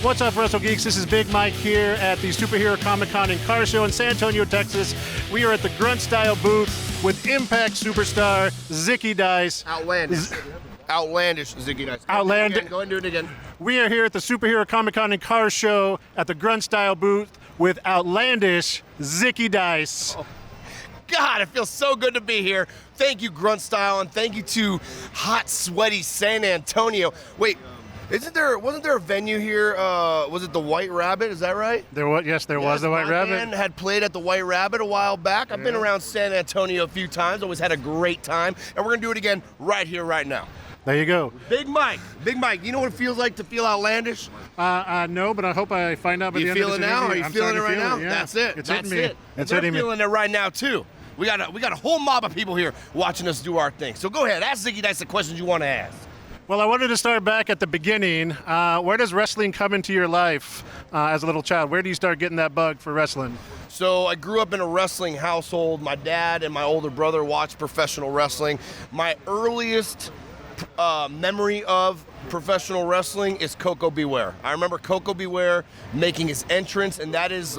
What's up, Wrestle Geeks? This is Big Mike here at the Superhero Comic-Con and Car Show in San Antonio, Texas. We are at the Grunt Style booth with Impact superstar Zicky Dice. Outlandish Zicky Dice. Outlandish. Go ahead and do it again. We are here at the Superhero Comic-Con and Car Show at the Grunt Style booth with outlandish Zicky Dice. Oh. God, it feels so good to be here. Thank you, Grunt Style, and thank you to hot, sweaty San Antonio. Wait, wasn't there a venue here? Was it the White Rabbit? Is that right? There was the White Rabbit. My band had played at the White Rabbit a while back. I've been around San Antonio a few times. Always had a great time, and we're gonna do it again right here, right now. There you go. Big Mike, you know what it feels like to feel outlandish? No, but I hope I find out by the end of this interview. Are you feeling it right now? Yeah. That's it. It's That's hitting me. it. It's They're hitting me. feeling it right now too. We got a whole mob of people here watching us do our thing. So go ahead, ask Zicky Dice the questions you want to ask. Well, I wanted to start back at the beginning. Where does wrestling come into your life as a little child? Where do you start getting that bug for wrestling? So I grew up in a wrestling household. My dad and my older brother watched professional wrestling. My earliest memory of professional wrestling is Coco Beware. I remember Coco Beware making his entrance, and that is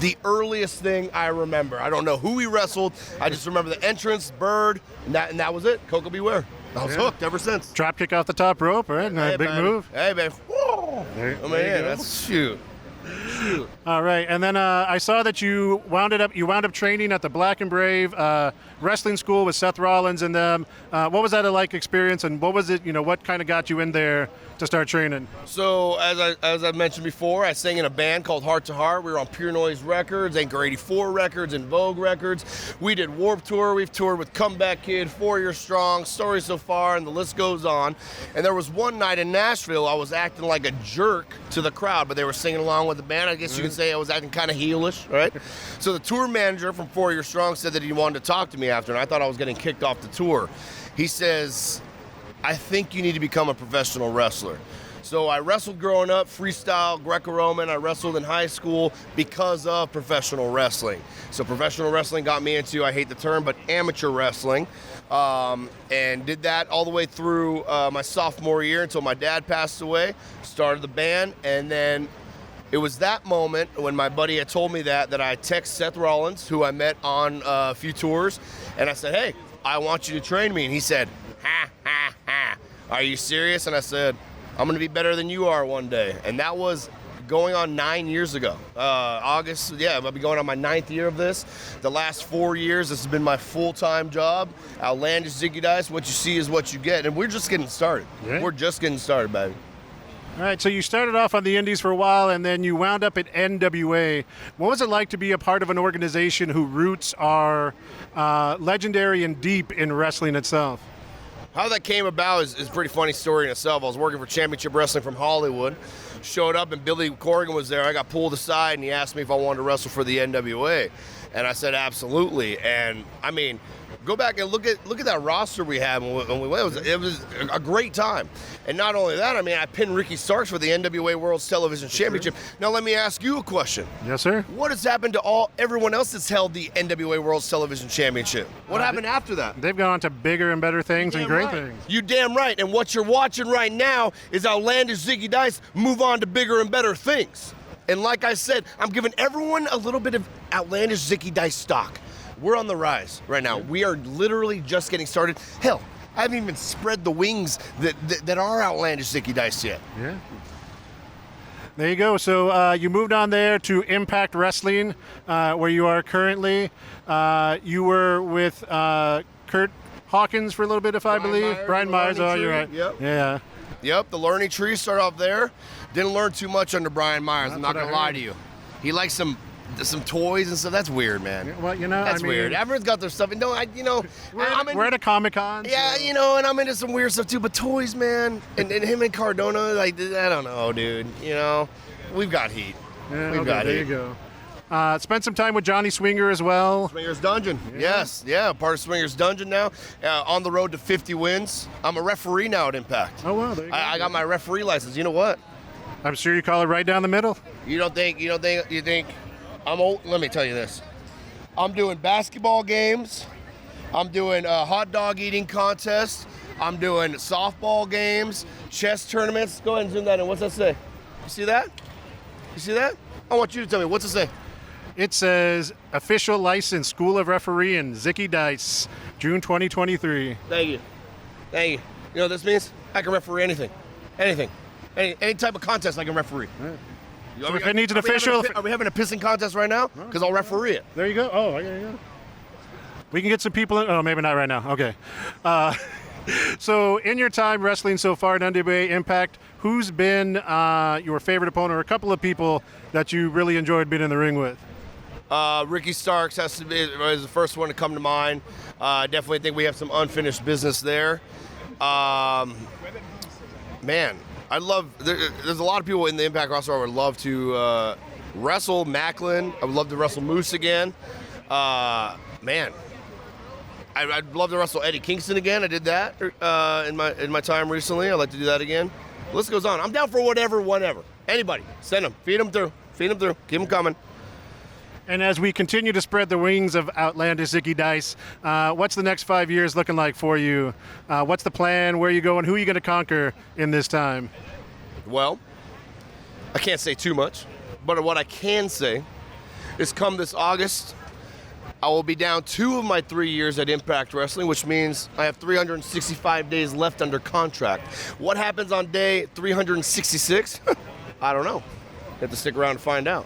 the earliest thing I remember. I don't know who he wrestled. I just remember the entrance, Bird, and that was it. Coco Beware. I was hooked ever since. Drop kick off the top rope, right? Hey, big baby. move. Hey, baby. There Oh, man, you go. that's shoot. All right, and then I saw that you wound up training at the Black and Brave wrestling school with Seth Rollins and them. What was that a like experience, and what was it? What kind of got you in there to start training? So as I mentioned before, I sang in a band called Heart to Heart. We were on Pure Noise Records, Anchor 84 Records, and Vogue Records. We did Warped Tour. We've toured with Comeback Kid, 4 Years Strong, Story So Far, and the list goes on. And there was one night in Nashville, I was acting like a jerk to the crowd, but they were singing along with the band. I guess you could say I was acting kind of heelish, right? So the tour manager from 4 Years Strong said that he wanted to talk to me after, and I thought I was getting kicked off the tour. He says, I think you need to become a professional wrestler. So I wrestled growing up, freestyle, Greco-Roman. I wrestled in high school because of professional wrestling. So professional wrestling got me into, I hate the term, but amateur wrestling. And did that all the way through my sophomore year until my dad passed away, started the band, and then it was that moment when my buddy had told me that I texted Seth Rollins, who I met on a few tours, and I said, hey, I want you to train me. And he said, ha, ha, ha. Are you serious? And I said, I'm going to be better than you are one day. And that was going on 9 years ago. August, I'll be going on my 9th year of this. The last 4 years, this has been my full-time job. Outlandish Zicky Dice, what you see is what you get. And we're just getting started. Yeah. We're just getting started, baby. All right, so you started off on the Indies for a while, and then you wound up at NWA. What was it like to be a part of an organization whose roots are legendary and deep in wrestling itself? How that came about is a pretty funny story in itself. I was working for Championship Wrestling from Hollywood, showed up, and Billy Corrigan was there. I got pulled aside, and he asked me if I wanted to wrestle for the NWA. And I said, absolutely. And, I mean, go back and look at that roster we had when we went. It was a great time. And not only that, I mean, I pinned Ricky Starks for the NWA World's Television Championship. Now let me ask you a question. Yes, sir. What has happened to everyone else that's held the NWA World's Television Championship? What happened after that? They've gone on to bigger and better things and great things. You damn right. And what you're watching right now is outlandish Zicky Dice move on to bigger and better things. And like I said, I'm giving everyone a little bit of outlandish Zicky Dice stock. We're on the rise right now. We are literally just getting started. Hell, I haven't even spread the wings that are outlandish Zicky Dice yet. Yeah. There you go. So you moved on there to Impact Wrestling, where you are currently. You were with Kurt Hawkins for a little bit, I believe. Brian Myers. Oh, you're right. Yep. Yeah. Yep, the learning tree started off there. Didn't learn too much under Brian Myers. I'm not what I going to lie heard. to you. He likes some toys and stuff. That's weird, man. Well, That's weird. Everyone's got their stuff. And we're at a Comic-Con. Yeah, so. and I'm into some weird stuff too. But toys, man, and him and Cardona, like, I don't know, dude. We've got heat. Yeah, We've okay, got there heat. you go. Spent some time with Johnny Swinger as well. Swinger's Dungeon. Yes, part of Swinger's Dungeon now. On the road to 50 wins. I'm a referee now at Impact. Oh, wow. There you go. I got my referee license. You know what? I'm sure you call it right down the middle. You think I'm old? Let me tell you this. I'm doing basketball games. I'm doing hot dog eating contests. I'm doing softball games, chess tournaments. Go ahead and zoom that in. What's that say? You see that? You see that? I want you to tell me, what's it say? It says official license, School of Refereeing, Zicky Dice, June 2023. Thank you. Thank you. You know what this means? I can referee anything. Anything. Any type of contest I can referee. Right. So if it needs an official... Are we having a pissing contest right now? Because I'll referee it. There you go. Oh, there you go. We can get some people in. Oh, maybe not right now. Okay. So in your time wrestling so far in NWA Impact, who's been your favorite opponent or a couple of people that you really enjoyed being in the ring with? Ricky Starks is the first one to come to mind. Definitely think we have some unfinished business there. Man, there's a lot of people in the Impact roster I would love to wrestle. Macklin, I would love to wrestle Moose again. Man, I'd love to wrestle Eddie Kingston again. I did that in my time recently. I'd like to do that again. The list goes on. I'm down for whatever. Anybody, send them, feed them through, keep them coming. And as we continue to spread the wings of Outlandish Zicky Dice, what's the next 5 years looking like for you? What's the plan? Where are you going? Who are you going to conquer in this time? Well, I can't say too much, but what I can say is come this August, I will be down 2 of my 3 years at Impact Wrestling, which means I have 365 days left under contract. What happens on day 366? I don't know. You have to stick around to find out.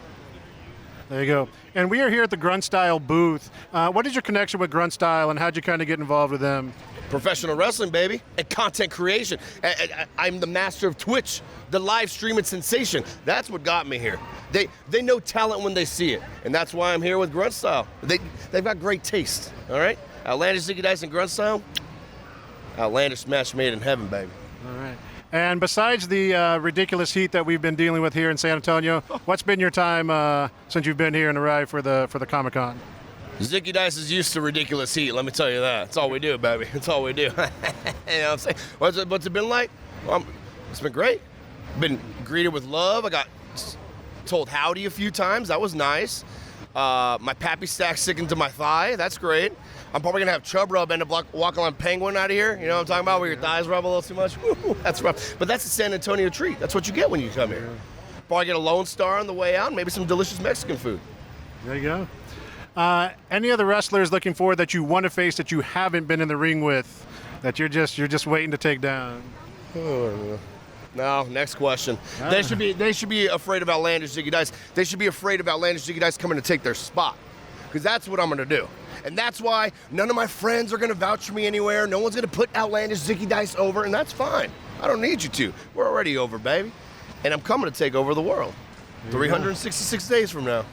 There you go. And we are here at the Grunt Style booth. What is your connection with Grunt Style, and how'd you kind of get involved with them? Professional wrestling, baby, and content creation. I'm the master of Twitch, the live streaming sensation. That's what got me here. They know talent when they see it, and that's why I'm here with Grunt Style. They've got great taste, all right? Outlandish Zicky Dice and Grunt Style, outlandish match made in heaven, baby. All right. And besides the ridiculous heat that we've been dealing with here in San Antonio, what's been your time since you've been here and arrived for the Comic-Con? Zicky Dice is used to ridiculous heat, let me tell you that. That's all we do, baby. That's all we do. You know what I'm saying? What's it been like? Well, it's been great. Been greeted with love. I got told howdy a few times. That was nice. My pappy stack sticking to my thigh. That's great. I'm probably gonna have chub rub end up walking on Penguin out of here. You know what I'm talking about? Where your thighs rub a little too much. Woo, that's rough. But that's a San Antonio treat. That's what you get when you come here. Probably get a Lone Star on the way out. And maybe some delicious Mexican food. There you go. Any other wrestlers looking forward that you want to face that you haven't been in the ring with, that you're just waiting to take down? No, next question. They should be afraid of Outlandish Zicky Dice. They should be afraid of Outlandish Zicky Dice coming to take their spot. Because that's what I'm going to do. And that's why none of my friends are going to vouch for me anywhere. No one's going to put Outlandish Zicky Dice over, and that's fine. I don't need you to. We're already over, baby. And I'm coming to take over the world. 366 days from now.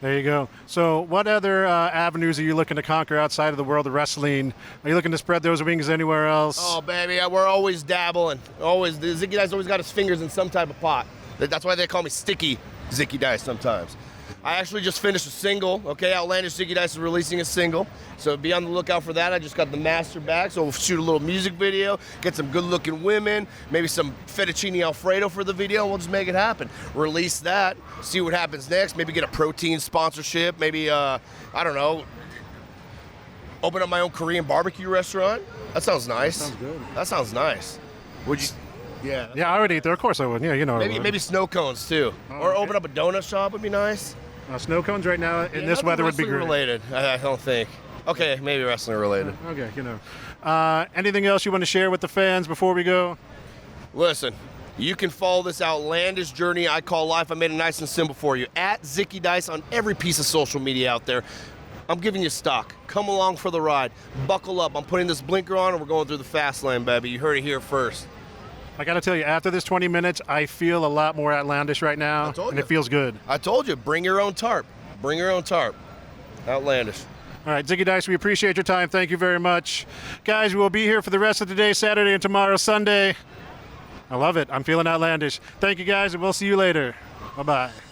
There you go. So what other avenues are you looking to conquer outside of the world of wrestling? Are you looking to spread those wings anywhere else? Oh, baby, we're always dabbling. Always. The Zicky Dice always got his fingers in some type of pot. That's why they call me Sticky Zicky Dice sometimes. I actually just finished a single, okay? Outlandish Zicky Dice is releasing a single, so be on the lookout for that. I just got the master back, so we'll shoot a little music video, get some good-looking women, maybe some fettuccine Alfredo for the video, and we'll just make it happen. Release that, see what happens next, maybe get a protein sponsorship, maybe, I don't know, open up my own Korean barbecue restaurant. That sounds nice. That sounds good. That sounds nice. Would you? Yeah. Yeah, I would eat there. Of course I would. Yeah, you know. Maybe snow cones too, or open up a donut shop would be nice. Snow cones right now in this weather would be great. Related, I don't think. Okay, maybe wrestling related. Okay, you know. Anything else you want to share with the fans before we go? Listen, you can follow this outlandish journey I call life. I made it nice and simple for you. At Zicky Dice on every piece of social media out there. I'm giving you stock. Come along for the ride. Buckle up. I'm putting this blinker on and we're going through the fast lane, baby. You heard it here first. I got to tell you, after this 20 minutes, I feel a lot more outlandish right now, and it feels good. I told you, bring your own tarp. Bring your own tarp. Outlandish. All right, Zicky Dice, we appreciate your time. Thank you very much. Guys, we will be here for the rest of today, Saturday, and tomorrow, Sunday. I love it. I'm feeling outlandish. Thank you, guys, and we'll see you later. Bye-bye.